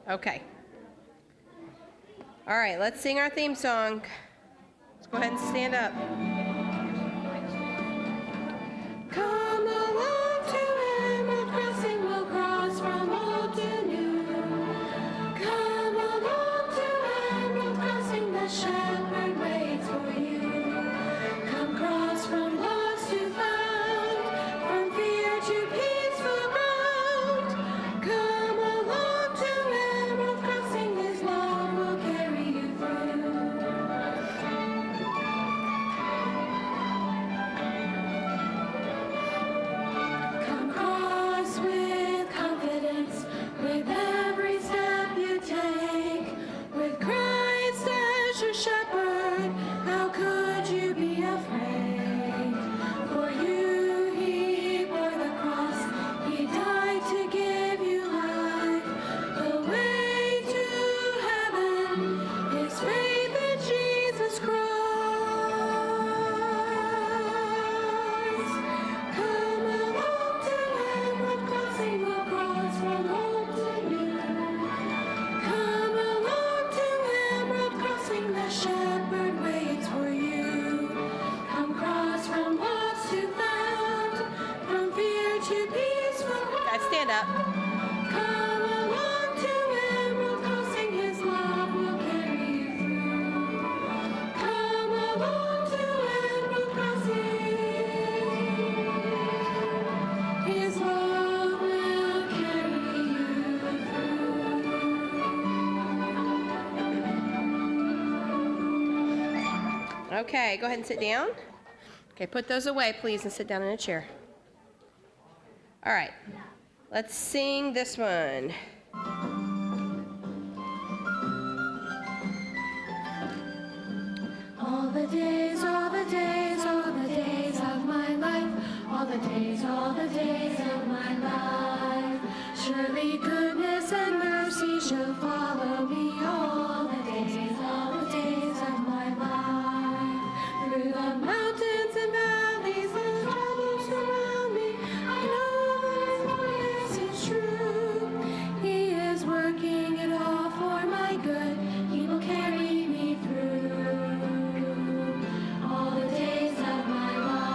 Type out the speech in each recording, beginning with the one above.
Okay. All right, let's sing our theme song. Let's go ahead and stand up. Come along to Emerald Crossing, we'll cross from old to new. Come along to Emerald Crossing, the shepherd waits for you. Come cross from lost to found, from fear to peaceful ground. Come along to Emerald Crossing, his love will carry you through. Come cross with confidence, with every step you take, with Christ as your shepherd, how could you be afraid? For you he bore the cross, he died to give you life. The way to heaven is faith in Jesus Christ. Come along to Emerald Crossing, we'll cross from old to new. Come along to Emerald Crossing, the shepherd waits for you. Come cross from lost to found, from fear to peaceful. Guys, stand up. Come along to Emerald Crossing, his love will carry you through. Come along to Emerald Crossing, his love will carry you through. Okay, go ahead and sit down. Okay, put those away, please, and sit down in a chair. All right, let's sing this one. All the days, all the days, all the days of my life, all the days of my life. Surely goodness and mercy shall follow me all the days of my life. Through the mountains and valleys and troubles surround me, I know that His promise is true. He is working it all for my good. He will carry me through all the days of my life.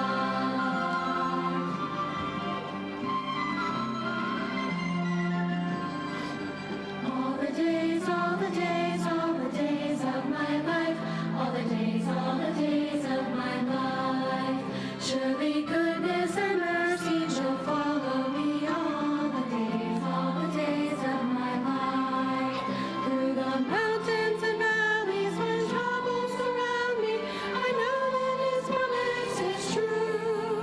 All the days, all the days, all the days of my life, all the days of my life. Surely goodness and mercy shall follow me all the days of my life. Through the mountains and valleys when troubles surround me, I know that His promise is true.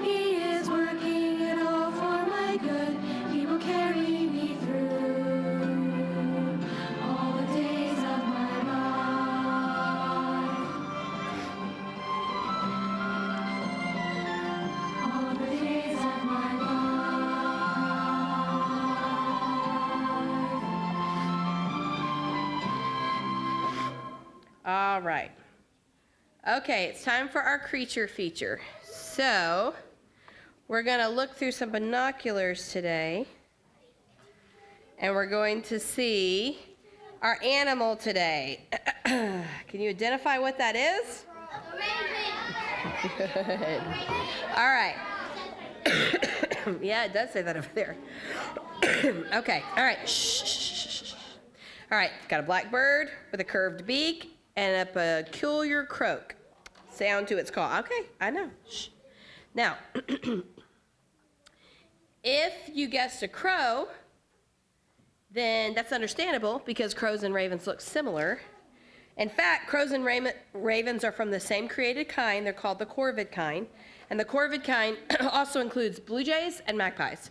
He is working it all for my good. He will carry me through all the days of my life. All the days of my life. All right. Okay, it's time for our creature feature. So, we're going to look through some binoculars today, and we're going to see our animal today. Can you identify what that is? Good. All right. Yeah, it does say that over there. Okay, all right. Shh, shh, shh, shh. All right, got a black bird with a curved beak and a peculiar croak sound to its call. Okay, I know. Shh. Now, if you guessed a crow, then that's understandable because crows and ravens look similar. In fact, crows and ravens are from the same created kind. They're called the corvid kind. And the corvid kind also includes blue jays and magpies.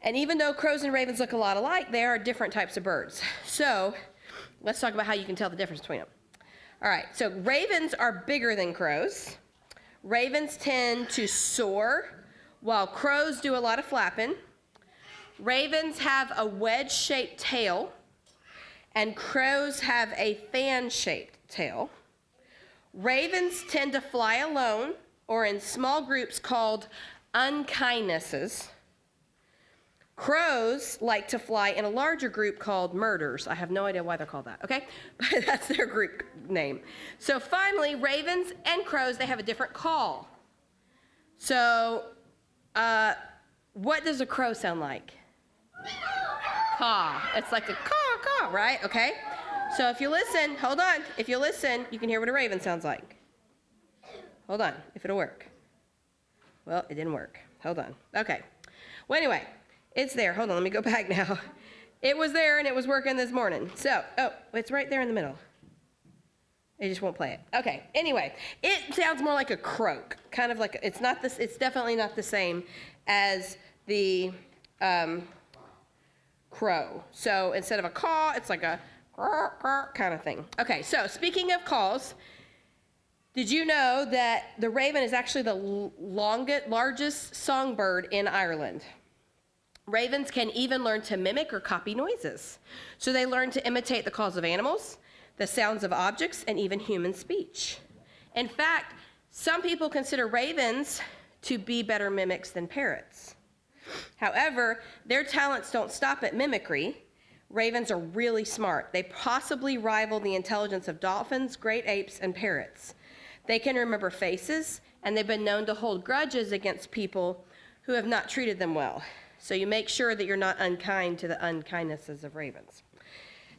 And even though crows and ravens look a lot alike, they are different types of birds. So let's talk about how you can tell the difference between them. All right, so ravens are bigger than crows. Ravens tend to soar, while crows do a lot of flapping. Ravens have a wedge-shaped tail, and crows have a fan-shaped tail. Ravens tend to fly alone or in small groups called unkindnesses. Crows like to fly in a larger group called murders. I have no idea why they're called that, okay? But that's their group name. So finally, ravens and crows, they have a different call. So what does a crow sound like? Caw. It's like a caw, caw, right? Okay? So if you listen, hold on. If you listen, you can hear what a raven sounds like. Hold on, if it'll work. Well, it didn't work. Hold on. Okay. Well, anyway, it's there. Hold on, let me go back now. It was there and it was working this morning. So, it's right there in the middle. It just won't play it. Okay. Anyway, it sounds more like a croak. Kind of like, it's definitely not the same as the crow. So instead of a caw, it's like a kind of thing. Okay, so speaking of calls, did you know that the raven is actually the largest songbird in Ireland? Ravens can even learn to mimic or copy noises. So they learn to imitate the calls of animals, the sounds of objects, and even human speech. In fact, some people consider ravens to be better mimics than parrots. However, their talents don't stop at mimicry. Ravens are really smart. They possibly rival the intelligence of dolphins, great apes, and parrots. They can remember faces, and they've been known to hold grudges against people who have not treated them well. So you make sure that you're not unkind to the unkindnesses of ravens.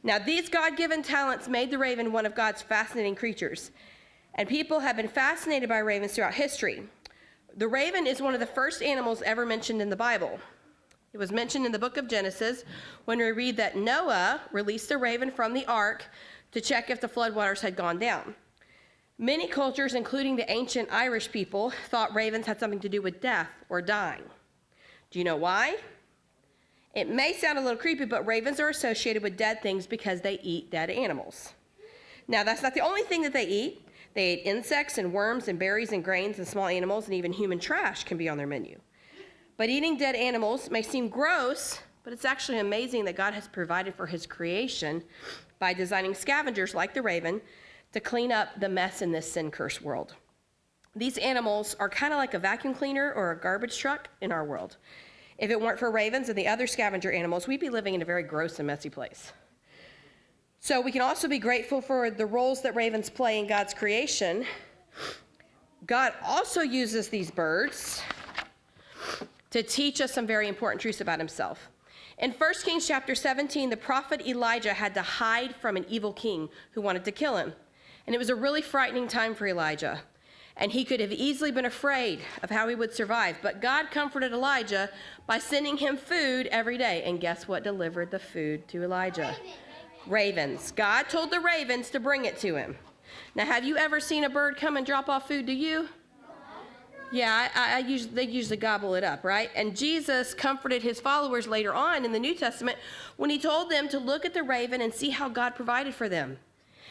Now, these God-given talents made the raven one of God's fascinating creatures, and people have been fascinated by ravens throughout history. The raven is one of the first animals ever mentioned in the Bible. It was mentioned in the book of Genesis when we read that Noah released a raven from the ark to check if the floodwaters had gone down. Many cultures, including the ancient Irish people, thought ravens had something to do with death or dying. Do you know why? It may sound a little creepy, but ravens are associated with dead things because they eat dead animals. Now, that's not the only thing that they eat. They eat insects and worms and berries and grains and small animals, and even human trash can be on their menu. But eating dead animals may seem gross, but it's actually amazing that God has provided for his creation by designing scavengers like the raven to clean up the mess in this sin-cursed world. These animals are kind of like a vacuum cleaner or a garbage truck in our world. If it weren't for ravens and the other scavenger animals, we'd be living in a very gross and messy place. So we can also be grateful for the roles that ravens play in God's creation. God also uses these birds to teach us some very important truths about himself. In 1 Kings chapter 17, the prophet Elijah had to hide from an evil king who wanted to kill him. And it was a really frightening time for Elijah. And he could have easily been afraid of how he would survive. But God comforted Elijah by sending him food every day. And guess what delivered the food to Elijah? Ravens. God told the ravens to bring it to him. Now, have you ever seen a bird come and drop off food to you? Yeah, they usually gobble it up, right? And Jesus comforted his followers later on in the New Testament when he told them to look at the raven and see how God provided for them.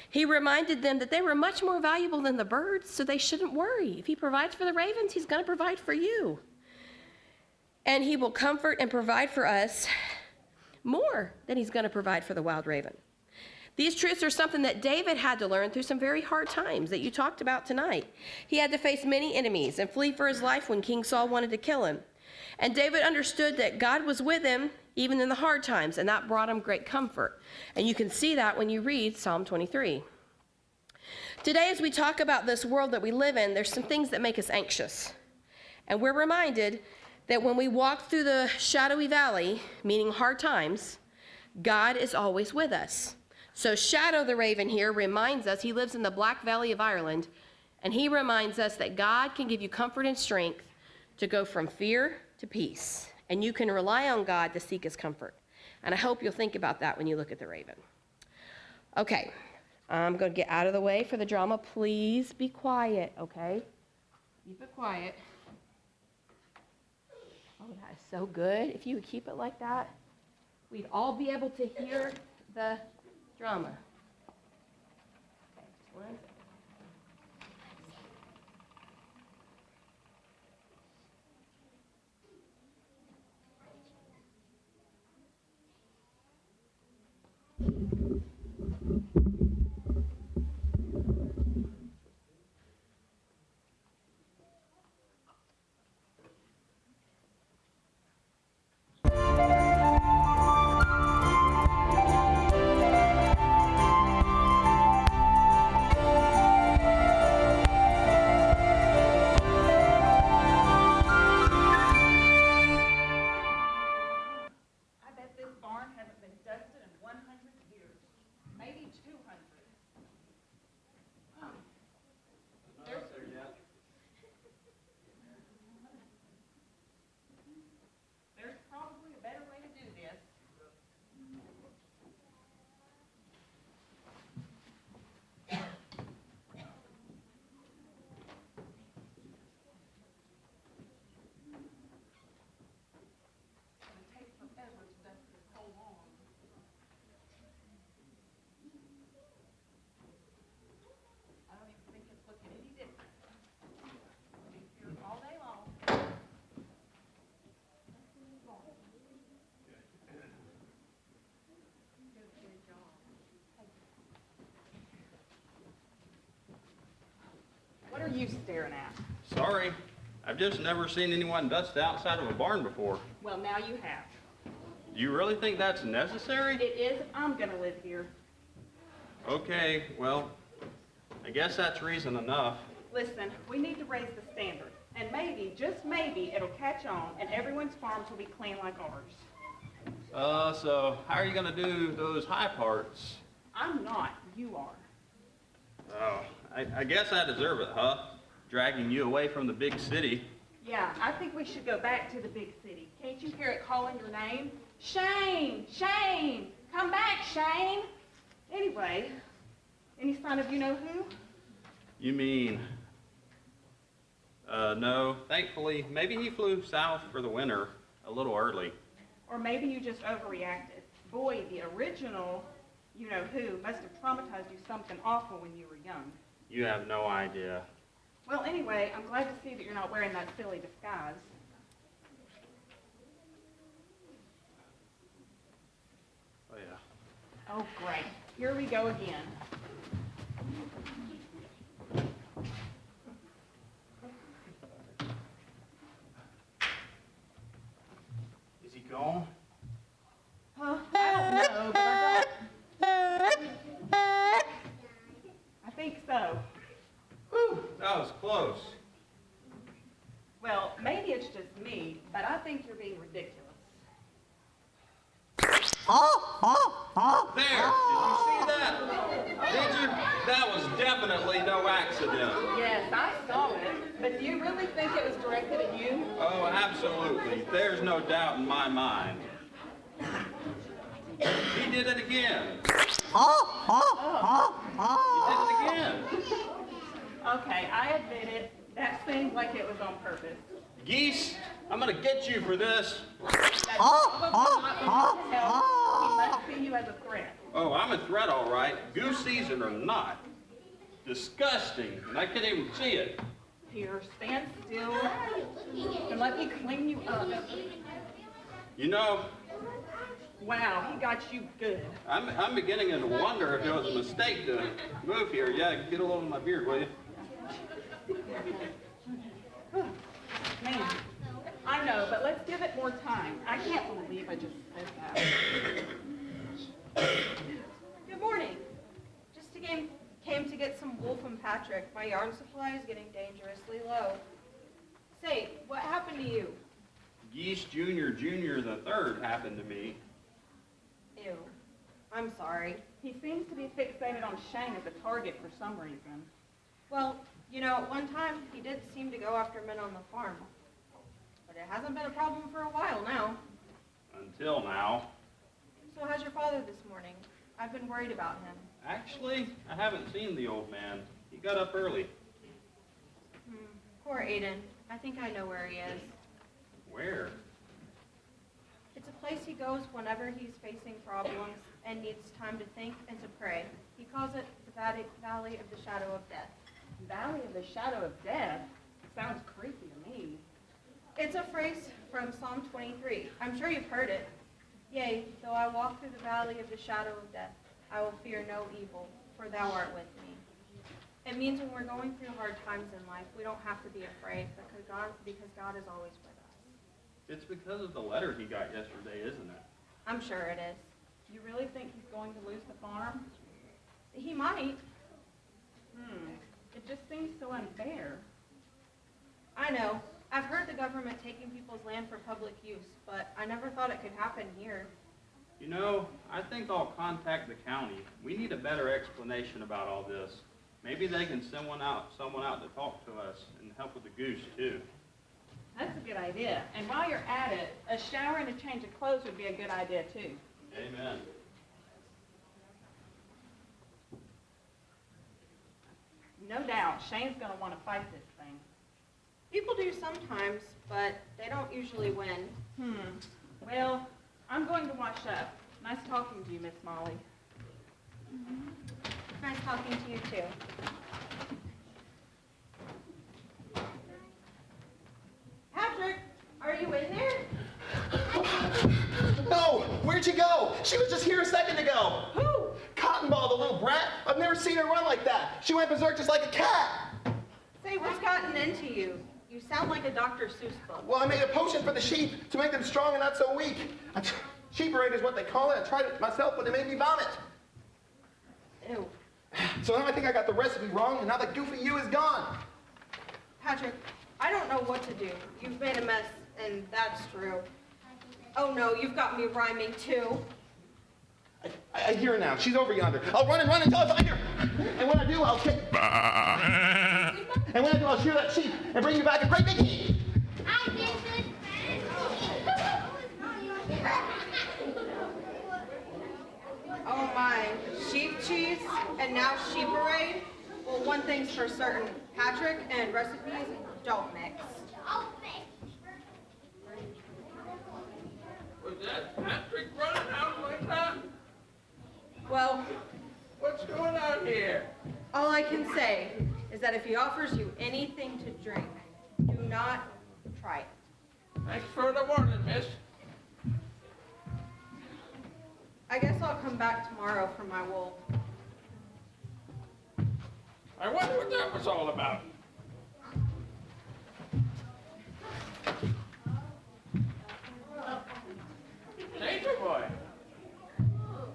He reminded them that they were much more valuable than the birds, so they shouldn't worry. If he provides for the ravens, he's going to provide for you. And he will comfort and provide for us more than he's going to provide for the wild raven. These truths are something that David had to learn through some very hard times that you talked about tonight. He had to face many enemies and flee for his life when King Saul wanted to kill him. And David understood that God was with him even in the hard times, and that brought him great comfort. And you can see that when you read Psalm 23. Today, as we talk about this world that we live in, there's some things that make us anxious. And we're reminded that when we walk through the shadowy valley, meaning hard times, God is always with us. So Shadow the Raven here reminds us, he lives in the Black Valley of Ireland, and he reminds us that God can give you comfort and strength to go from fear to peace. And you can rely on God to seek his comfort. And I hope you'll think about that when you look at the raven. Okay, I'm going to get out of the way for the drama. Please be quiet, okay? Keep it quiet. Oh, that is so good. If you would keep it like that, we'd all be able to hear the drama. Okay, just one second. staring at? Sorry, I've just never seen anyone dust outside of a barn before. Well, now you have. Do you really think that's necessary? It is if I'm gonna live here. Okay, well, I guess that's reason enough. Listen, we need to raise the standard. And maybe, just maybe, it'll catch on and everyone's farms will be clean like ours. So how are you gonna do those high parts? I'm not, you are. Oh, I guess I deserve it, huh? Dragging you away from the big city. Yeah, I think we should go back to the big city. Can't you hear it calling your name? Shane! Shane! Come back, Shane! Anyway, any sign of you-know-who? You mean, no. Thankfully, maybe he flew south for the winter a little early. Or maybe you just overreacted. Boy, the original you-know-who must have traumatized you something awful when you were young. You have no idea. Well, anyway, I'm glad to see that you're not wearing that silly disguise. Oh, yeah. Oh, great. Here we go again. Is he gone? Huh? I don't know, but I think so. Whew, that was close. Well, maybe it's just me, but I think you're being ridiculous. There! Did you see that? Did you? That was definitely no accident. Yes, I saw it. But do you really think it was directed at you? Oh, absolutely. There's no doubt in my mind. He did it again. He did it again. Okay, I admit it. That seemed like it was on purpose. Geese, I'm gonna get you for this. That's probably not going to help. He must see you as a threat. Oh, I'm a threat, all right. Goose season or not. Disgusting, and I can't even see it. Here, stand still and let me clean you up. You know, Wow, he got you good. I'm beginning to wonder if it was a mistake to move here. Yeah, get a load of my beard, will you? Man, I know, but let's give it more time. I can't believe I just said that. Good morning. Just came to get some wool from Patrick. My yarn supply is getting dangerously low. Say, what happened to you? Geese Junior the third happened to me. Ew. I'm sorry. He seems to be fixated on Shane as a target for some reason. Well, at one time he did seem to go after men on the farm. But it hasn't been a problem for a while now. Until now. So how's your father this morning? I've been worried about him. Actually, I haven't seen the old man. He got up early. Poor Aiden. I think I know where he is. Where? It's a place he goes whenever he's facing problems and needs time to think and to pray. He calls it the Valley of the Shadow of Death. Valley of the Shadow of Death? Sounds creepy to me. It's a phrase from Psalm 23. I'm sure you've heard it. Yea, though I walk through the valley of the shadow of death, I will fear no evil, for thou art with me. It means when we're going through hard times in life, we don't have to be afraid because God is always with us. It's because of the letter he got yesterday, isn't it? I'm sure it is. You really think he's going to lose the farm? He might. It just seems so unfair. I know. I've heard the government taking people's land for public use, but I never thought it could happen here. You know, I think I'll contact the county. We need a better explanation about all this. Maybe they can send someone out to talk to us and help with the goose, too. That's a good idea. And while you're at it, a shower and a change of clothes would be a good idea, too. Amen. No doubt, Shane's going to want to fight this thing. People do sometimes, but they don't usually win. Well, I'm going to wash up. Nice talking to you, Miss Molly. Nice talking to you, too. Patrick, are you in there? No! Where'd you go? She was just here a second ago. Who? Cotton Ball, the little brat. I've never seen her run like that. She went berserk just like a cat. Say, what's gotten into you? You sound like a Dr. Seuss book. Well, I made a potion for the sheep to make them strong and not so weak. Sheeperade is what they call it. I tried it myself, but it made me vomit. Ew. So now I think I got the recipe wrong, and now the goofy you is gone. Patrick, I don't know what to do. You've made a mess, and that's true. Oh no, you've got me rhyming too. I hear her now. She's over yonder. I'll run until I find her. And when I do, I'll take... And when I do, I'll shear that sheep and bring you back a great big heap. Oh my, sheep cheese and now sheeperade? Well, one thing's for certain, Patrick and recipes don't mix. Was that Patrick running out like that? Well, What's going on here? all I can say is that if he offers you anything to drink, do not try it. Thanks for the warning, miss. I guess I'll come back tomorrow for my wool. I wonder what that was all about. Danger boy,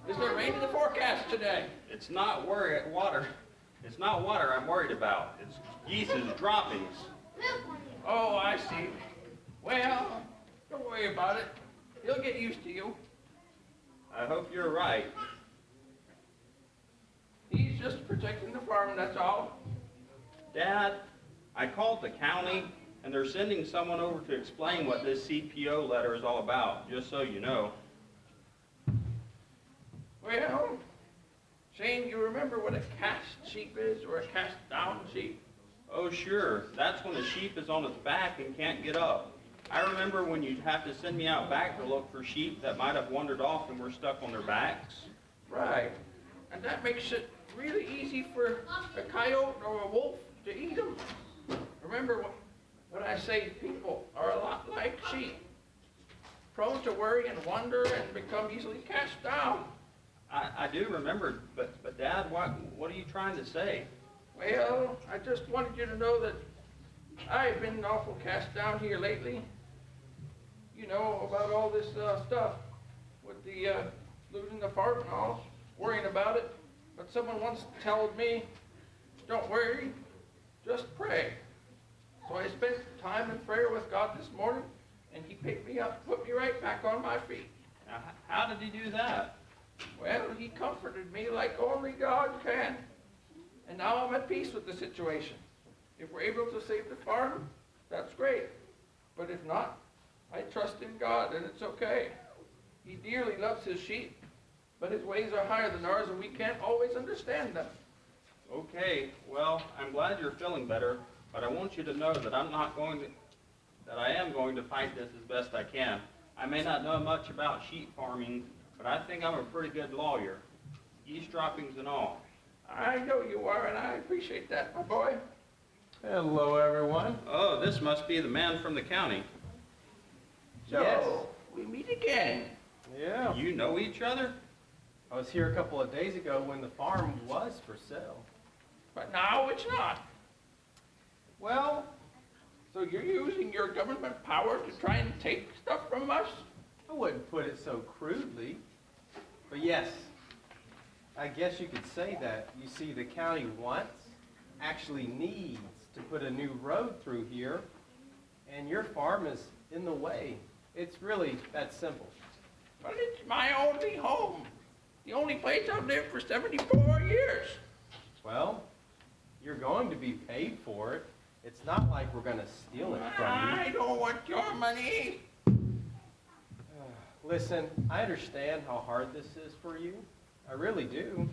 is there rain in the forecast today? It's not water. It's not water I'm worried about. It's geese's droppings. Oh, I see. Well, don't worry about it. He'll get used to you. I hope you're right. He's just protecting the farm, that's all. Dad, I called the county, and they're sending someone over to explain what this CPO letter is all about, just so you know. Well, Shane, you remember what a cast sheep is, or a cast down sheep? Oh, sure. That's when the sheep is on its back and can't get up. I remember when you'd have to send me out back to look for sheep that might have wandered off and were stuck on their backs. Right. And that makes it really easy for a coyote or a wolf to eat them. Remember what I say, people are a lot like sheep, prone to worry and wander and become easily cast down. I do remember, but Dad, what are you trying to say? Well, I just wanted you to know that I've been awful cast down here lately. You know, about all this stuff with the losing the farm and all, worrying about it. But someone once told me, don't worry, just pray. So I spent time in prayer with God this morning, and he picked me up, put me right back on my feet. Now, how did he do that? Well, he comforted me like only God can. And now I'm at peace with the situation. If we're able to save the farm, that's great. But if not, I trust in God, and it's okay. He dearly loves his sheep, but his ways are higher than ours, and we can't always understand them. Okay, well, I'm glad you're feeling better, but I want you to know that I am going to fight this as best I can. I may not know much about sheep farming, but I think I'm a pretty good lawyer, geese droppings and all. I know you are, and I appreciate that, my boy. Hello, everyone. Oh, this must be the man from the county. So, Yes. we meet again. Yeah. You know each other? I was here a couple of days ago when the farm was for sale. But now it's not. Well, So you're using your government power to try and take stuff from us? I wouldn't put it so crudely. But yes, I guess you could say that. You see, the county actually needs to put a new road through here, and your farm is in the way. It's really that simple. But it's my only home. The only place I've lived for 74 years. Well, you're going to be paid for it. It's not like we're going to steal it from you. I don't want your money. Listen, I understand how hard this is for you. I really do.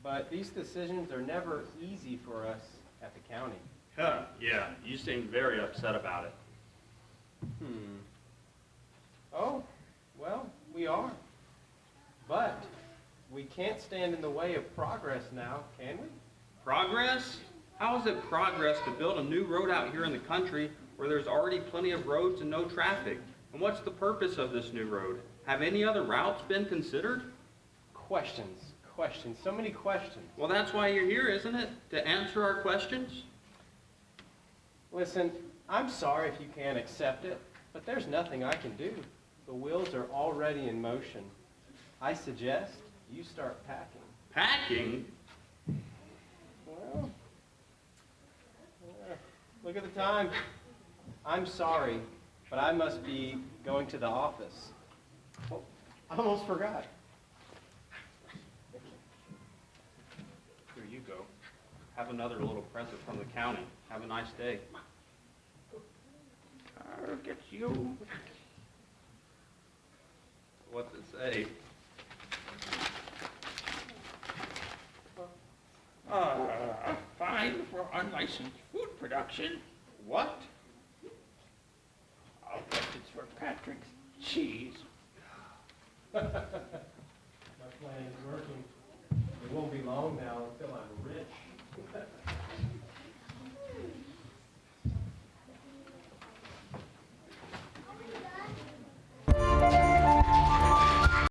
But these decisions are never easy for us at the county. Huh, yeah, you seem very upset about it. Oh, well, we are. But we can't stand in the way of progress now, can we? Progress? How is it progress to build a new road out here in the country where there's already plenty of roads and no traffic? And what's the purpose of this new road? Have any other routes been considered? Questions, so many questions. Well, that's why you're here, isn't it? To answer our questions? Listen, I'm sorry if you can't accept it, but there's nothing I can do. The wheels are already in motion. I suggest you start packing. Packing? Well, look at the time. I'm sorry, but I must be going to the office. Oh, I almost forgot. Here you go. Have another little present from the county. Have a nice day. I'll get you. What's it say? A fine for unlicensed food production. What? I'll bet it's for Patrick's cheese. My plan is working. It won't be long now until I'm